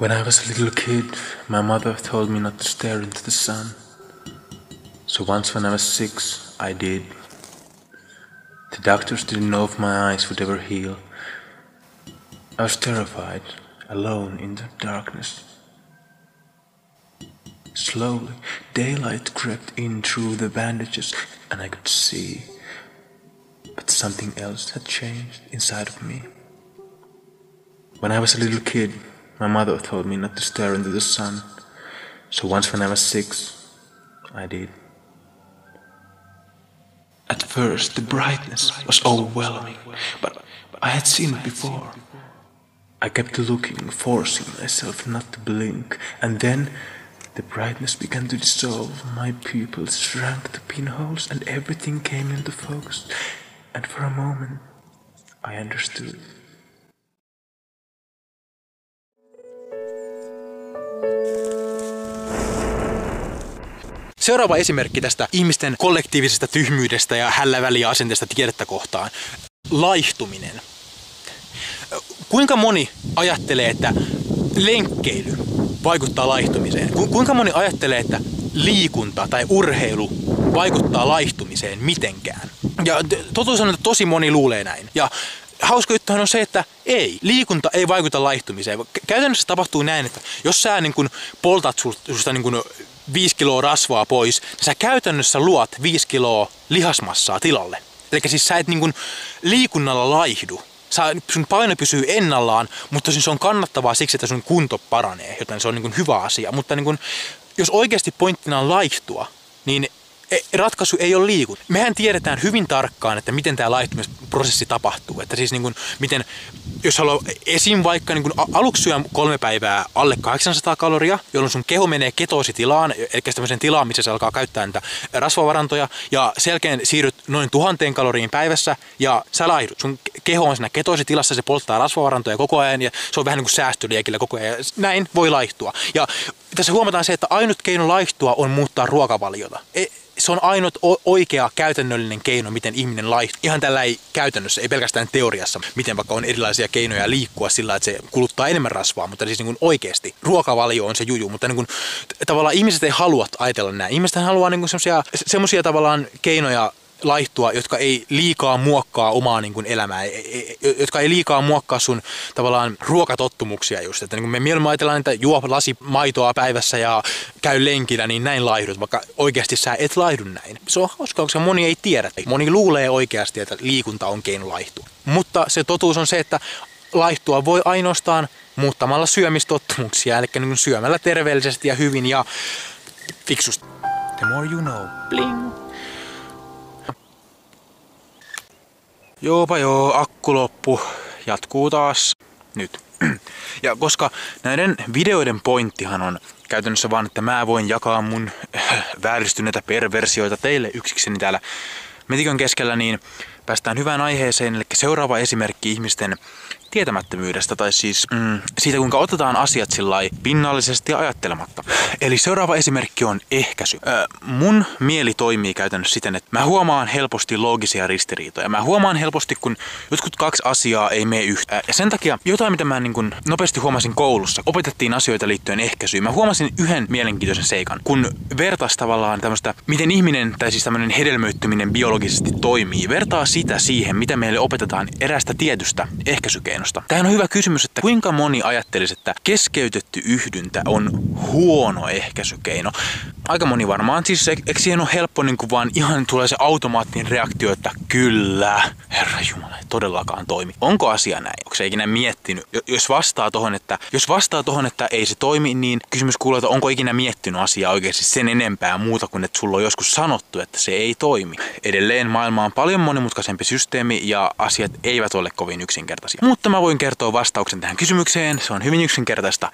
When I was a little kid, my mother told me not to stare into the sun. So once when I was 6, I did. The doctors didn't know if my eyes would ever heal. I was terrified, alone in the darkness. Slowly, daylight crept in through the bandages and I could see. But something else had changed inside of me. When I was a little kid, my mother told me not to stare into the sun. So once when I was 6, I did. At first the brightness was overwhelming, but I had seen it before. I kept looking, forcing myself not to blink, and then the brightness began to dissolve, my pupils shrank to pinholes and everything came into focus, and for a moment I understood. Seuraava esimerkki tästä ihmisten kollektiivisesta tyhmyydestä ja hälläväliä asenteesta tiedettä kohtaan. Laihtuminen. Kuinka moni ajattelee, että lenkkeily vaikuttaa laihtumiseen? Kuinka moni ajattelee, että liikunta tai urheilu vaikuttaa laihtumiseen mitenkään? Ja totuus on, että tosi moni luulee näin. Ja hauska juttuhan on se, että ei, liikunta ei vaikuta laihtumiseen. Käytännössä tapahtuu näin, että jos sä niin kun poltat susta niin kun 5 kiloa rasvaa pois, niin sä käytännössä luot 5 kiloa lihasmassaa tilalle. Eli siis sä et niin kun liikunnalla laihdu. Sun paino pysyy ennallaan, mutta se on kannattavaa siksi, että sun kunto paranee, joten se on niin kun hyvä asia. Mutta niin kun, jos oikeasti pointtina on laihtua, niin ratkaisu ei ole liikunta. Mehän tiedetään hyvin tarkkaan, että miten tämä laihtumisprosessi tapahtuu. Että siis niin kun, miten, jos haluaa esim. Vaikka niin kun aluksi syö 3 päivää alle 800 kaloria, jolloin sun keho menee ketoositilaan, eli tämmöiseen tilaan, missä se alkaa käyttää niitä rasvavarantoja, ja sen jälkeen siirryt noin 1000 kaloriin päivässä, ja sä laihdut. Sun keho on siinä ketoositilassa, se polttaa rasvavarantoja koko ajan, ja se on vähän niin kuin säästöliekillä koko ajan, ja näin voi laihtua. Ja tässä huomataan se, että ainut keino laihtua on muuttaa ruokavaliota. Se on ainut oikea käytännöllinen keino, miten ihminen laihtuu. Ihan tällä ei käytännössä, ei pelkästään teoriassa, miten vaikka on erilaisia keinoja liikkua sillä, että se kuluttaa enemmän rasvaa, mutta siis niin kuin oikeasti ruokavalio on se juju, mutta niin kuin, tavallaan ihmiset ei halua ajatella näin. Ihmiset haluaa niin kuin semmoisia tavallaan keinoja laihtua, jotka ei liikaa muokkaa omaa niin kuin elämää, jotka ei liikaa muokkaa sun tavallaan ruokatottumuksia just. Että niin kuin me mieluummin ajatellaan, että juo lasi maitoa päivässä ja käy lenkillä, niin näin laihdut, vaikka oikeasti sä et laihdu näin. Se on hauskaa, koska moni ei tiedä. Moni luulee oikeasti, että liikunta on keino laihtua. Mutta se totuus on se, että laihtua voi ainoastaan muuttamalla syömistottumuksia, eli niin kuin syömällä terveellisesti ja hyvin ja fiksusti. The more you know. Bling! Joopa joo, akku loppu. Jatkuu taas nyt. Ja koska näiden videoiden pointtihan on käytännössä vaan, että mä voin jakaa mun vääristyneitä perversioita teille yksikseni täällä metikön keskellä, niin päästään hyvään aiheeseen, eli seuraava esimerkki ihmisten tietämättömyydestä, tai siis siitä, kuinka otetaan asiat sillai pinnallisesti ja ajattelematta. Eli seuraava esimerkki on ehkäisy. Mun mieli toimii käytännössä siten, että mä huomaan helposti loogisia ristiriitoja. Mä huomaan helposti, kun jotkut 2 asiaa ei mene yhteen. Ja sen takia jotain, mitä mä niin kun nopeasti huomasin koulussa, opetettiin asioita liittyen ehkäisyyn. Mä huomasin yhden mielenkiintoisen seikan, kun vertas tavallaan tämmöistä, miten ihminen, tai siis tämmöinen hedelmöittyminen biologisesti toimii, vertaa sitä siihen, mitä meille opetetaan erästä tietystä ehkäisykeinosta. Tämähän on hyvä kysymys, että kuinka moni ajattelisi, että keskeytetty yhdyntä on huono ehkäisykeino. Aika moni varmaan. Siis eikö siihen ole helppo niin kuin vaan ihan tulee se automaattinen reaktio, että kyllä, Herra Jumala, ei todellakaan toimi. Onko asia näin? Onko se ikinä miettinyt? Jos vastaa tohon, että ei se toimi, niin kysymys kuuluu, että onko ikinä miettinyt asiaa oikeasti sen enempää muuta kuin, että sulla on joskus sanottu, että se ei toimi. Edelleen maailma on paljon monimutkaisempi systeemi ja asiat eivät ole kovin yksinkertaisia. Mutta mä voin kertoa vastauksen tähän kysymykseen. Se on hyvin yksinkertaista.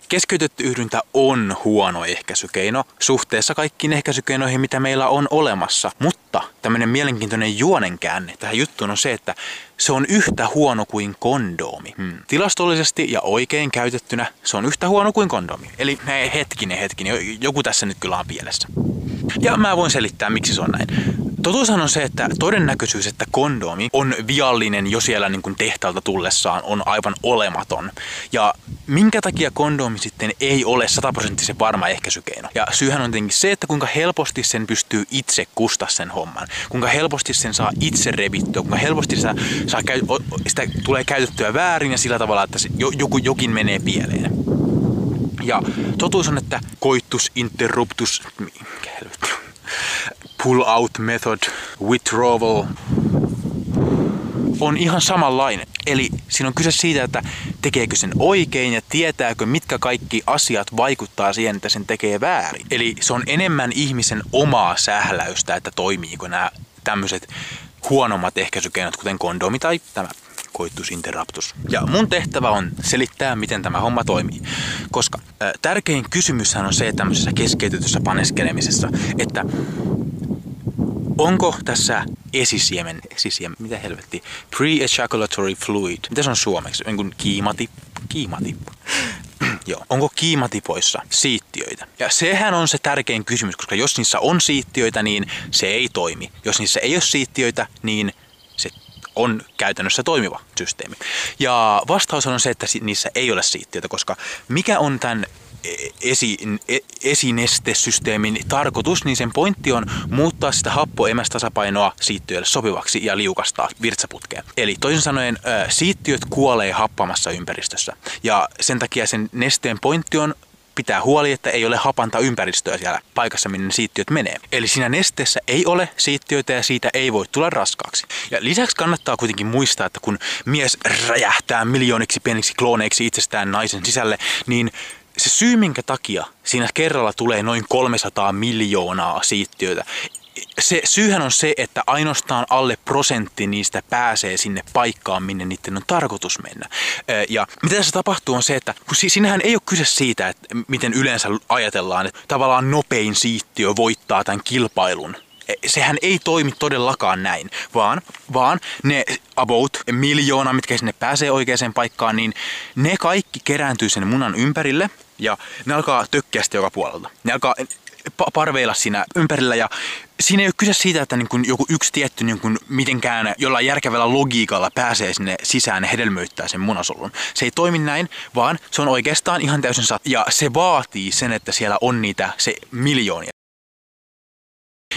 Keskeytetty yhdyntä on huono ehkäisykeino suhteessa kaikkiin ehkäisykeinoihin, mitä meillä on olemassa. Mutta tämmöinen mielenkiintoinen juonenkäänne tähän juttuun on se, että se on yhtä huono kuin kondoomi. Tilastollisesti ja oikein käytettynä se on yhtä huono kuin kondoomi. Eli hetkinen, joku tässä nyt kyllä on pielessä. Ja mä voin selittää, miksi se on näin. totuushan on se, että todennäköisyys, että kondomi on viallinen jo siellä niin kuin tehtaalta tullessaan, on aivan olematon. Ja minkä takia kondomi sitten ei ole 100% varma ehkäisykeino? Ja syyhän on tietenkin se, että kuinka helposti sen pystyy itse kustaa sen homman. Kuinka helposti sen saa itse revittyä, kuinka helposti sitä tulee käytettyä väärin ja sillä tavalla, että jokin menee pieleen. Ja totuus on, että coitus interruptus, mikä helvetti, pull out method, withdrawal on ihan samanlainen. Eli siinä on kyse siitä, että tekeekö sen oikein ja tietääkö, mitkä kaikki asiat vaikuttaa siihen, että sen tekee väärin. Eli se on enemmän ihmisen omaa sähläystä, että toimiiko nämä tämmöiset huonommat ehkäisykeinot, kuten kondomi tai tämä coitus interruptus. Ja mun tehtävä on selittää, miten tämä homma toimii. Koska tärkein kysymyshän on se tämmöisessä keskeytetyssä paneskelemisessa, että onko tässä esisiemen, mitä helvetti, pre-ejaculatory fluid, mitä se on suomeksi, kiimati, joo, onko kiimatipoissa siittiöitä? Ja sehän on se tärkein kysymys, koska jos niissä on siittiöitä, niin se ei toimi. Jos niissä ei ole siittiöitä, niin se on käytännössä toimiva systeemi. Ja vastaus on se, että niissä ei ole siittiöitä, koska mikä on tämän esinestesysteemin tarkoitus, niin sen pointti on muuttaa sitä happo-emästasapainoa siittiöille sopivaksi ja liukastaa virtsaputkeen. Eli toisin sanoen siittiöt kuolee happamassa ympäristössä. Ja sen takia sen nesteen pointti on pitää huoli, että ei ole hapanta ympäristöä siellä paikassa, minne siittiöt menee. Eli siinä nesteessä ei ole siittiöitä ja siitä ei voi tulla raskaaksi. Ja lisäksi kannattaa kuitenkin muistaa, että kun mies räjähtää miljooniksi pieniksi klooneiksi itsestään naisen sisälle, niin se syy, minkä takia siinä kerralla tulee noin 300 miljoonaa siittiöitä, se syyhän on se, että ainoastaan alle prosentti niistä pääsee sinne paikkaan, minne niiden on tarkoitus mennä. Ja mitä tässä tapahtuu on se, että siinähän ei ole kyse siitä, että miten yleensä ajatellaan, että tavallaan nopein siittiö voittaa tämän kilpailun. Sehän ei toimi todellakaan näin, vaan ne about miljoona, mitkä sinne pääsee oikeaan paikkaan, niin ne kaikki kerääntyy sen munan ympärille ja ne alkaa tökkiä sitä joka puolelta. Ne alkaa parveilla siinä ympärillä ja siinä ei ole kyse siitä, että niin kuin joku yksi tietty niin kuin mitenkään jollain järkevällä logiikalla pääsee sinne sisään ja hedelmöittää sen munasolun. Se ei toimi näin, vaan se on oikeastaan ihan täysin ja se vaatii sen, että siellä on se miljoonia.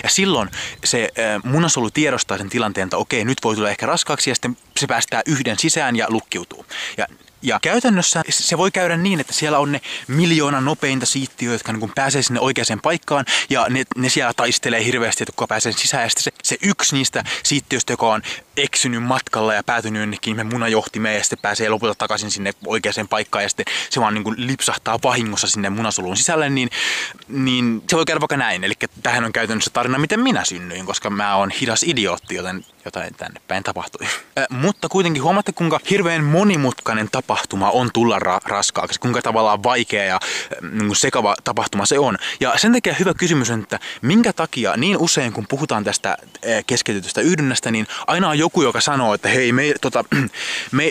Ja silloin se munasolu tiedostaa sen tilanteen, että okei, nyt voi tulla ehkä raskaaksi ja sitten se päästää yhden sisään ja lukkiutuu. Ja käytännössä se voi käydä niin, että siellä on ne miljoona nopeinta siittiöitä, jotka niin pääsee sinne oikeaan paikkaan ja ne siellä taistelee hirveästi, että kuka pääsee sisään. Ja sitten se yksi niistä siittiöistä, joka on eksynyt matkalla ja päätynyt jonnekin munajohtimeen ja sitten pääsee lopulta takaisin sinne oikeaan paikkaan ja sitten se vaan niin kuin lipsahtaa vahingossa sinne munasoluun sisälle, niin se voi käydä vaikka näin. Eli tämähän on käytännössä tarina, miten minä synnyin, koska mä oon hidas idiootti, joten jotain tänne päin tapahtui. Mutta kuitenkin huomaatte, kuinka hirveän monimutkainen tapahtuma on tulla raskaaksi, kuinka tavallaan vaikea ja sekava tapahtuma se on. Ja sen takia hyvä kysymys on, että minkä takia niin usein kun puhutaan tästä keskeytetystä yhdynnästä, niin aina on joku, joka sanoo, että hei,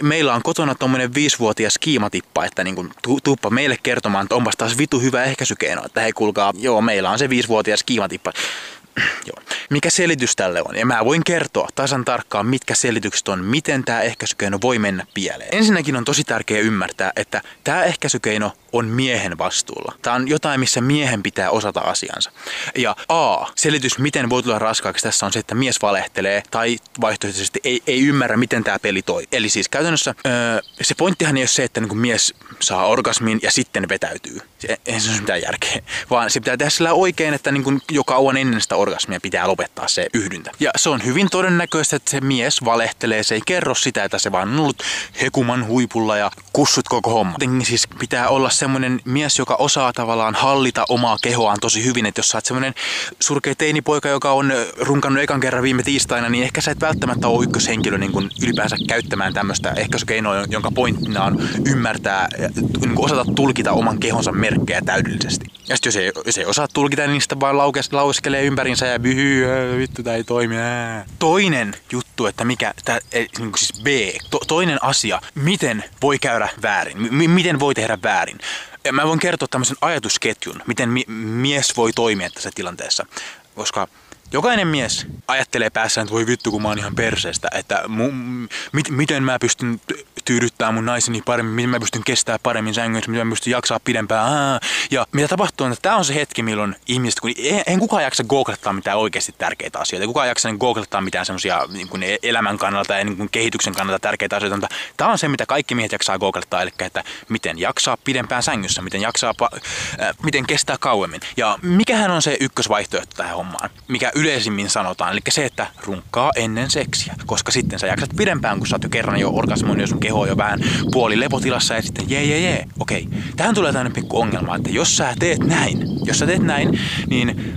meillä on kotona tommonen 5-vuotias kiimatippa, että niin tuuppa meille kertomaan, että onpas taas vitu hyvä ehkäisykeino, että hei kuulkaa, joo, meillä on se 5-vuotias kiimatippa. Joo. Mikä selitys tälle on? Ja mä voin kertoa tasan tarkkaan, mitkä selitykset on, miten tämä ehkäisykeino voi mennä pieleen. Ensinnäkin on tosi tärkeää ymmärtää, että tämä ehkäisykeino on miehen vastuulla. Tämä on jotain, missä miehen pitää osata asiansa. Ja selitys, miten voi tulla raskaaksi tässä on se, että mise valehtelee tai vaihtoehtoisesti ei ymmärrä, miten tämä peli toimii. Eli siis käytännössä se pointtihan ei ole se, että niin mies saa orgasmin ja sitten vetäytyy. Eihän se ole mitään järkeä. Vaan se pitää tehdä sillä oikein, että niin jo kauan ennen sitä orgasmia pitää lopettaa se yhdyntä. Ja se on hyvin todennäköistä, että se mies valehtelee. Se ei kerro sitä, että se vaan on ollut hekuman huipulla ja kussut koko homma. Jotenkin siis pitää olla semmoinen mies, joka osaa tavallaan hallita omaa kehoaan tosi hyvin. Että jos sä oot semmoinen surkea teinipoika, joka on runkannut ekan kerran viime tiistaina, niin ehkä sä et välttämättä ole ykköshenkilö niin kuin ylipäänsä käyttämään tämmöistä ehkäisykeinoa, jonka pointtina on ymmärtää, niin kuin osata tulkita oman kehonsa merkkejä täydellisesti. Ja sitten jos ei osaa tulkita, niin sitä vaan lauskelee ympärinsä ja vittu tää ei toimi. Toinen juttu, että mikä, niin siis B, toinen asia, miten voi käydä väärin, miten voi tehdä väärin. Mä voin kertoa tämmöisen ajatusketjun, miten mies voi toimia tässä tilanteessa, koska Jokainen mies ajattelee päässään, että voi vittu kun mä oon ihan perseestä, että miten mä pystyn tyydyttämään mun naiseni paremmin, miten mä pystyn kestämään paremmin sängyssä, miten mä pystyn jaksaa pidempään. Ja mitä tapahtuu on, että tää on se hetki, milloin ihmiset, kun eihän kukaan jaksa googlettaa mitään oikeasti tärkeitä asioita, kukaan jaksa googlettaa mitään semmosia niin kuin elämän kannalta ja niin kuin kehityksen kannalta tärkeitä asioita, mutta tää on se, mitä kaikki miehet jaksaa googlettaa, eli että miten jaksaa pidempään sängyssä, miten kestää kauemmin. Ja mikähän on se ykkösvaihtoehto tähän hommaan, mikä yleisimmin sanotaan, eli se, että runkkaa ennen seksiä, koska sitten sä jaksat pidempään, kun sä oot jo kerran jo orgasmoinut, jos sun keho on jo vähän puoli lepotilassa ja sitten okei. Tähän tulee tämmöinen pikku ongelma, että jos sä teet näin, niin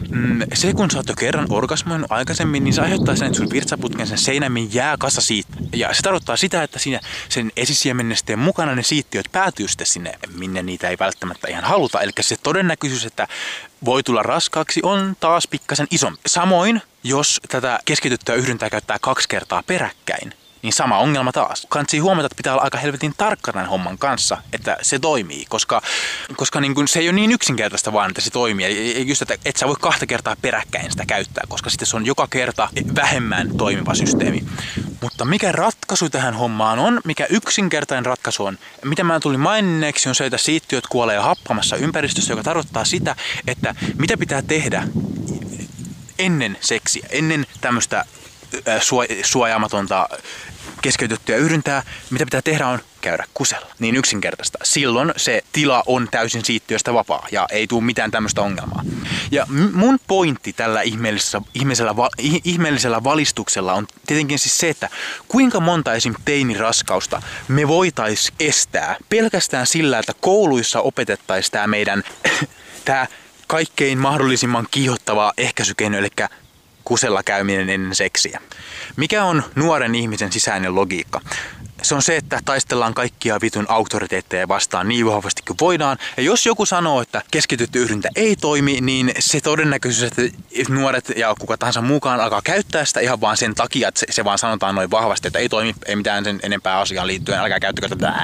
se kun sä oot jo kerran orgasmoinut aikaisemmin, niin se aiheuttaa sen, että sun virtsaputken sen seinämmin jää kasa siitä. Ja se tarkoittaa sitä, että siinä sen esisiemennesteen mukana ne siittiöt päätyy sitten sinne, minne niitä ei välttämättä ihan haluta. Eli se todennäköisyys, että voi tulla raskaaksi, on taas pikkasen isompi. Samoin, jos tätä keskityttyä yhdyntää käyttää 2 kertaa peräkkäin, niin sama ongelma taas. Kansi huomata, että pitää olla aika helvetin tarkka tämän homman kanssa, että se toimii, koska niin kun se ei ole niin yksinkertaista vaan, että se toimii. Just, että et sä voi 2 kertaa peräkkäin sitä käyttää, koska sitten se on joka kerta vähemmän toimiva systeemi. Mutta mikä ratkaisu tähän hommaan on, mikä yksinkertainen ratkaisu on, mitä mä tulin maininneeksi, on se, että siittiöt kuolee happamassa ympäristössä, joka tarkoittaa sitä, että mitä pitää tehdä ennen seksiä, ennen tämmöistä suojaamatonta keskeytettyä yhdyntää, mitä pitää tehdä on käydä kusella. Niin yksinkertaista. Silloin se tila on täysin siittiöstä vapaa ja ei tule mitään tämmöistä ongelmaa. Ja mun pointti tällä ihmeellisellä valistuksella on tietenkin siis se, että kuinka monta esim. Teiniraskausta me voitaisiin estää pelkästään sillä, että kouluissa opetettaisiin tämä meidän tämä kaikkein mahdollisimman kiihottava ehkäisykeino, eli kusella käyminen ennen seksiä. Mikä on nuoren ihmisen sisäinen logiikka? Se on se, että taistellaan kaikkia vitun auktoriteetteja vastaan niin vahvasti kuin voidaan. Ja jos joku sanoo, että keskitytty yhdyntä ei toimi, niin se todennäköisyys, että nuoret ja kuka tahansa mukaan alkaa käyttää sitä ihan vaan sen takia, että se vaan sanotaan noin vahvasti, että ei toimi, ei mitään sen enempää asiaan liittyen, älkää käyttäkö tätä.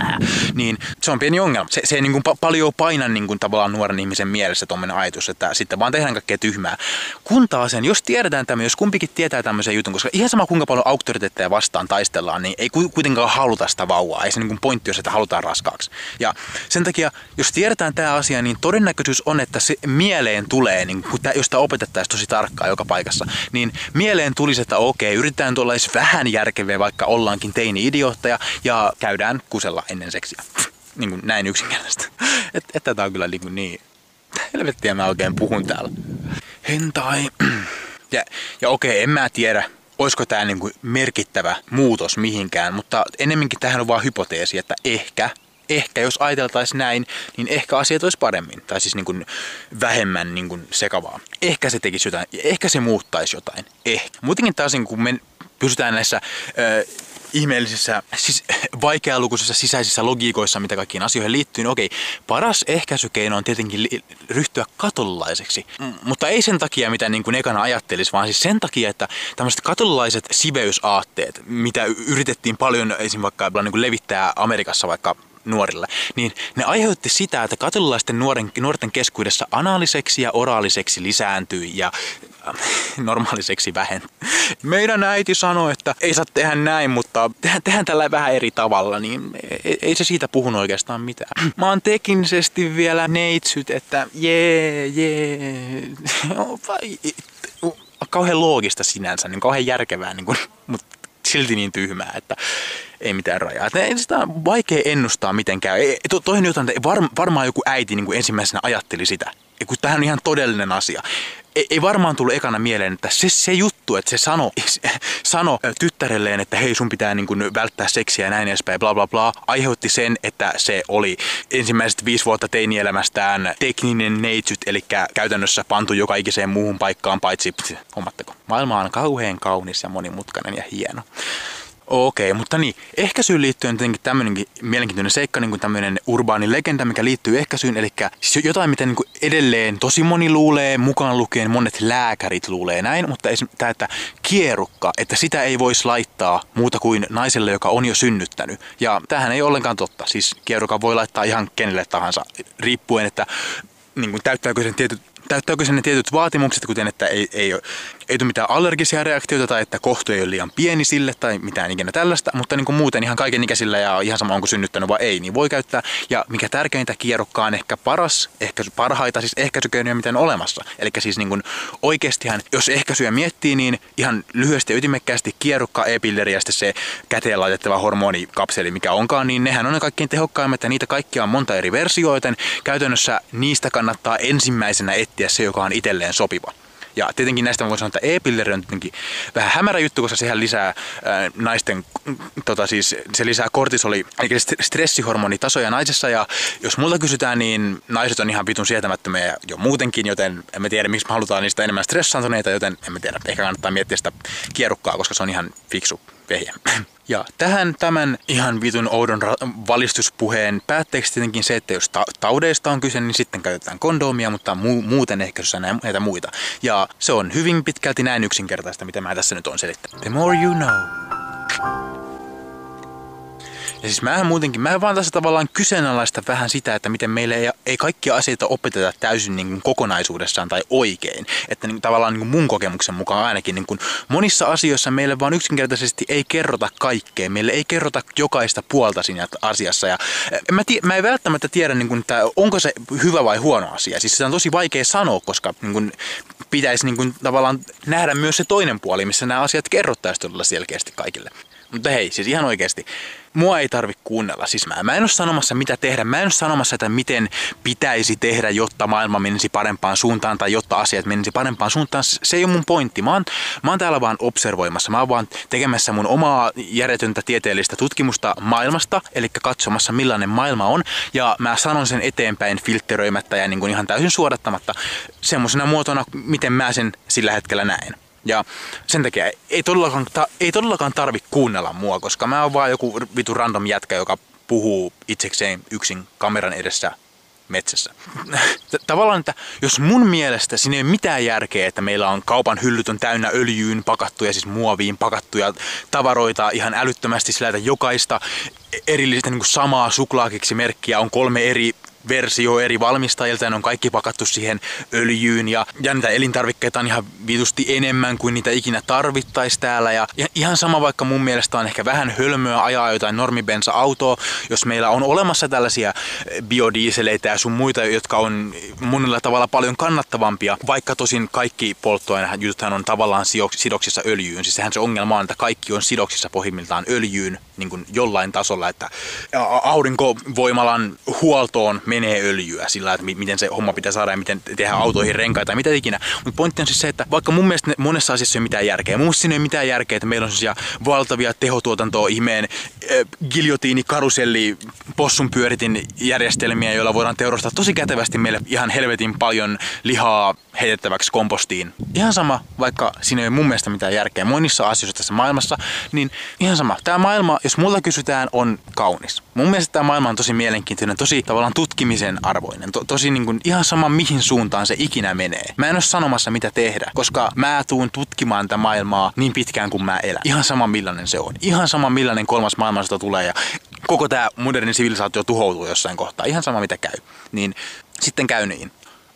Niin se on pieni ongelma. Se ei niin kuin paljon paina niin kuin tavallaan nuoren ihmisen mielessä tommoinen ajatus, että sitten vaan tehdään kaikkea tyhmää. Kun taas jos tiedetään tämä, jos kumpikin tietää tämmöisen jutun, koska ihan sama kuinka paljon auktoriteetteja vastaan taistellaan, niin ei kuitenkaan haluta sitä vauvaa. Ei se niin kuin pointti ole, että halutaan raskaaksi. Ja sen takia, jos tiedetään tämä asia, niin todennäköisyys on, että se mieleen tulee, niin jos sitä opetettaisiin tosi tarkkaan joka paikassa, niin mieleen tulisi, että okei, yritetään olla edes vähän järkeviä, vaikka ollaankin teini-idiootteja, ja käydään kusella ennen seksiä. Niin kuin näin yksinkertaista. Että tämä on kyllä niin helvettiä mä oikein puhun täällä. Hentai. Ja okei, en mä tiedä, olisiko tämä niinku merkittävä muutos mihinkään, mutta ennemminkin tähän on vaan hypoteesi, että ehkä jos ajateltaisiin näin, niin ehkä asiat olisi paremmin, tai siis niinku vähemmän niinku sekavaa. Ehkä se tekisi jotain, ehkä se muuttaisi jotain, ehkä. Muutenkin taas kun me pysytään näissä ihmeellisissä, siis vaikealukuisissa sisäisissä logiikoissa, mitä kaikkiin asioihin liittyy, niin okei, paras ehkäisykeino on tietenkin ryhtyä katolilaiseksi. Mutta ei sen takia, mitä niin kuin ekana ajattelisi, vaan siis sen takia, että tämmöiset katolilaiset siveysaatteet, mitä yritettiin paljon esim. Vaikka niin kuin levittää Amerikassa vaikka nuorille, niin ne aiheutti sitä, että katolilaisten nuorten keskuudessa anaaliseksi ja oraaliseksi lisääntyi ja normaaliseksi vähentyi. Meidän äiti sanoi, että ei saa tehdä näin, mutta tehdään tällä vähän eri tavalla, niin ei se siitä puhunut oikeastaan mitään. Mä oon teknisesti vielä neitsyt, että jee. Kauhean loogista sinänsä, niin kauhean järkevää, niin kuin, mutta silti niin tyhmää, että ei mitään rajaa. Sitä on vaikea ennustaa miten käy. Toihin jotain, että varmaan joku äiti niin kuin ensimmäisenä ajatteli sitä. Kun tämähän on ihan todellinen asia. Ei varmaan tullut ekana mieleen, että se juttu, että se sano tyttärelleen, että hei sun pitää niin kuin välttää seksiä ja näin edespäin, bla bla bla, aiheutti sen, että se oli ensimmäiset 5 vuotta teinielämästään tekninen neitsyt, eli käytännössä pantu joka ikiseen muuhun paikkaan, paitsi, hommatteko, maailma on kauhean kaunis ja monimutkainen ja hieno. Okei, mutta niin, ehkäisyyn liittyen tietenkin tämmöinenkin mielenkiintoinen seikka, niin kuin tämmöinen urbaani legenda, mikä liittyy ehkäisyyn, eli siis jotain, mitä niin kuin edelleen tosi moni luulee, mukaan lukien monet lääkärit luulee näin, mutta tämä, että kierukka, että sitä ei voisi laittaa muuta kuin naiselle, joka on jo synnyttänyt. Ja tämähän ei ole ollenkaan totta, siis kierukka voi laittaa ihan kenelle tahansa, riippuen, että niin kuin täyttääkö sen täyttääkö se ne tietyt vaatimukset, kuten että ei tule mitään allergisia reaktioita tai että kohtu ei ole liian pieni sille tai mitään ikinä tällaista, mutta niin kuin muuten ihan kaikenikäisillä ja ihan sama onko synnyttänyt vai ei, niin voi käyttää. Ja mikä tärkeintä, kierrokka on ehkä parhaita siis ehkäisykeinoja, mitä on olemassa. Eli siis niin kuin oikeastihan, jos ehkäisyä miettii, niin ihan lyhyesti ja ytimekkäästi kierrokka, e-pilleri ja sitten se käteen laitettava hormonikapseli, mikä onkaan, niin nehän on ne kaikkein tehokkaimmat ja niitä kaikkia on monta eri versioita, joten käytännössä niistä kannattaa ensimmäisenä etsiä se, joka on itselleen sopiva. Ja tietenkin näistä voi sanoa, että e-pilleri on tietenkin vähän hämärä juttu, koska sehän lisää naisten, se lisää kortisoli, eli stressihormonitasoja naisessa. Ja jos multa kysytään, niin naiset on ihan vitun sietämättömiä jo muutenkin, joten emme tiedä, miksi me halutaan niistä enemmän stressaantuneita, joten emme tiedä. Ehkä kannattaa miettiä sitä kierukkaa, koska se on ihan fiksu vehje. Ja tähän tämän ihan vitun oudon valistuspuheen päätteeksi tietenkin se, että jos taudeista on kyse, niin sitten käytetään kondomia, mutta muuten ehkäisyssä näitä muita. Ja se on hyvin pitkälti näin yksinkertaista, mitä mä tässä nyt on selittänyt. The more you know. Ja siis mä vaan tässä tavallaan kyseenalaista vähän sitä, että miten meille ei kaikkia asioita opeteta täysin niin kuin kokonaisuudessaan tai oikein. Että niin, tavallaan niin kuin mun kokemuksen mukaan ainakin niin kuin monissa asioissa meille vaan yksinkertaisesti ei kerrota kaikkea. Meille ei kerrota jokaista puolta siinä asiassa. Ja mä en välttämättä tiedä, niin kuin, että onko se hyvä vai huono asia. Siis se on tosi vaikea sanoa, koska niin kuin, pitäisi niin kuin, tavallaan nähdä myös se toinen puoli, missä nämä asiat kerrottaisiin todella selkeästi kaikille. Mutta hei, siis ihan oikeasti. Mua ei tarvitse kuunnella. Siis mä en ole sanomassa mitä tehdä. Mä en ole sanomassa, että miten pitäisi tehdä, jotta maailma menisi parempaan suuntaan tai jotta asiat menisi parempaan suuntaan. Se ei ole mun pointti. Mä oon täällä vaan observoimassa. Mä oon vaan tekemässä mun omaa järjetöntä tieteellistä tutkimusta maailmasta, eli katsomassa millainen maailma on. Ja mä sanon sen eteenpäin filtteröimättä ja niin kuin ihan täysin suodattamatta semmoisena muotona, miten mä sen sillä hetkellä näen. Ja sen takia ei todellakaan tarvitse kuunnella mua, koska mä oon vaan joku vitu random jätkä, joka puhuu itsekseen yksin kameran edessä metsässä. Tavallaan, että jos mun mielestä siinä ei ole mitään järkeä, että meillä on kaupan hyllyt on täynnä öljyyn pakattuja, siis muoviin pakattuja tavaroita ihan älyttömästi sillä, että jokaista erillistä niin kuin samaa suklaakeksimerkkiä on 3 eri versio eri valmistajilta ja ne on kaikki pakattu siihen öljyyn ja niitä elintarvikkeita on ihan vitusti enemmän kuin niitä ikinä tarvittaisi täällä ja ihan sama vaikka mun mielestä on ehkä vähän hölmöä ajaa jotain normibensa-autoa, jos meillä on olemassa tällaisia biodieseleitä ja sun muita, jotka on monella tavalla paljon kannattavampia, vaikka tosin kaikki polttoainejututhan on tavallaan sidoksissa öljyyn, siis sehän se ongelma on, että kaikki on sidoksissa pohjimmiltaan öljyyn niin kuin jollain tasolla, että aurinkovoimalan huoltoon menee öljyä sillä, että miten se homma pitää saada ja miten tehdään autoihin renkaita ja mitä ikinä. Mutta pointti on siis se, että vaikka mun mielestä monessa asiassa ei ole mitään järkeä. Mun mielestä siinä ei ole mitään järkeä, että meillä on sellaisia valtavia tehotuotantoa ihmeen giljotiini, karuselli, possunpyöritin järjestelmiä, joilla voidaan teurastaa tosi kätevästi meille ihan helvetin paljon lihaa heitettäväksi kompostiin. Ihan sama, vaikka siinä ei ole mun mielestä mitään järkeä monissa asioissa tässä maailmassa, niin ihan sama. Tämä maailma, jos multa kysytään, on kaunis. Mun mielestä tämä maailma on tosi mielenkiintoinen, tosi tavallaan tutkimisen arvoinen. Tosi niin kuin ihan sama mihin suuntaan se ikinä menee. Mä en ole sanomassa mitä tehdä, koska mä tuun tutkimaan tätä maailmaa niin pitkään kuin mä elän. Ihan sama millainen se on. Ihan sama millainen 3. maailmansota tulee ja koko tämä moderni sivilisaatio tuhoutuu jossain kohtaa. Ihan sama mitä käy. Niin sitten käy niin.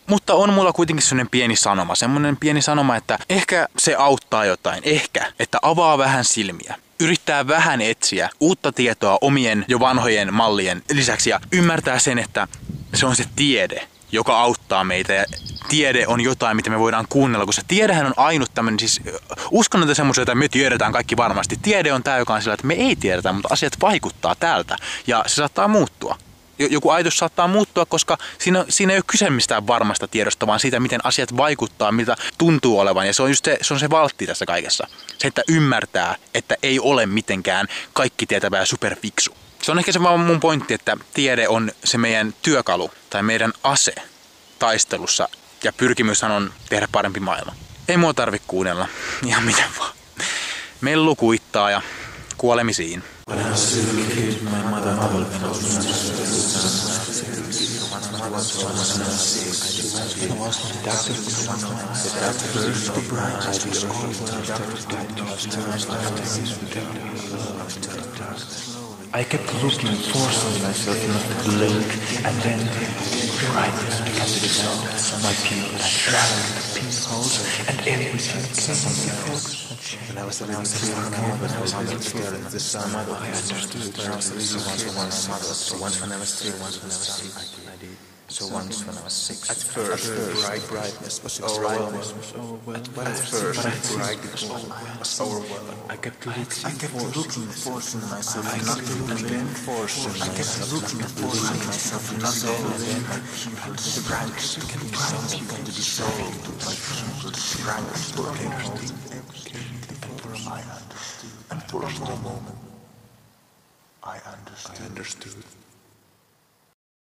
Mutta on mulla kuitenkin semmoinen pieni sanoma, että ehkä se auttaa jotain. Ehkä, että avaa vähän silmiä. Yrittää vähän etsiä uutta tietoa omien jo vanhojen mallien lisäksi ja ymmärtää sen, että se on se tiede, joka auttaa meitä ja tiede on jotain, mitä me voidaan kuunnella, koska tiedehän on ainut tämmöinen, siis uskon, että semmoisia, että me tiedetään kaikki varmasti. Tiede on tämä, joka on sillä, että me ei tiedetä, mutta asiat vaikuttaa täältä ja se saattaa muuttua. Joku ajatus saattaa muuttua, koska siinä ei ole kyse mistään varmasta tiedosta, vaan siitä, miten asiat vaikuttaa, miltä tuntuu olevan. Ja se on just se valtti tässä kaikessa. Se, että ymmärtää, että ei ole mitenkään kaikki tietävä ja superfiksu. Se on ehkä se vaan mun pointti, että tiede on se meidän työkalu tai meidän ase taistelussa. Ja pyrkimyshän on tehdä parempi maailma. Ei mua tarvitse kuunnella. Ihan miten vaan. Meillä lukuittaa ja kuolemisiin. I kept looking, forcing myself not to blink, and then the brightness began to dissolve. My pupils shrank to pinholes, and everything came into focus. When I was a little kid, when I was staring at the sun, I understood. When I was a little kid, so once when I was 3, once when I was 6, I did. So once when I was 6. At first, brightness was overwhelming. At first, brightness was overwhelming. I kept looking, forcing myself not to look again. I kept looking, forcing myself not to look again. The brightness began to dissolve. My brightness took everything. And for a moment, I understood.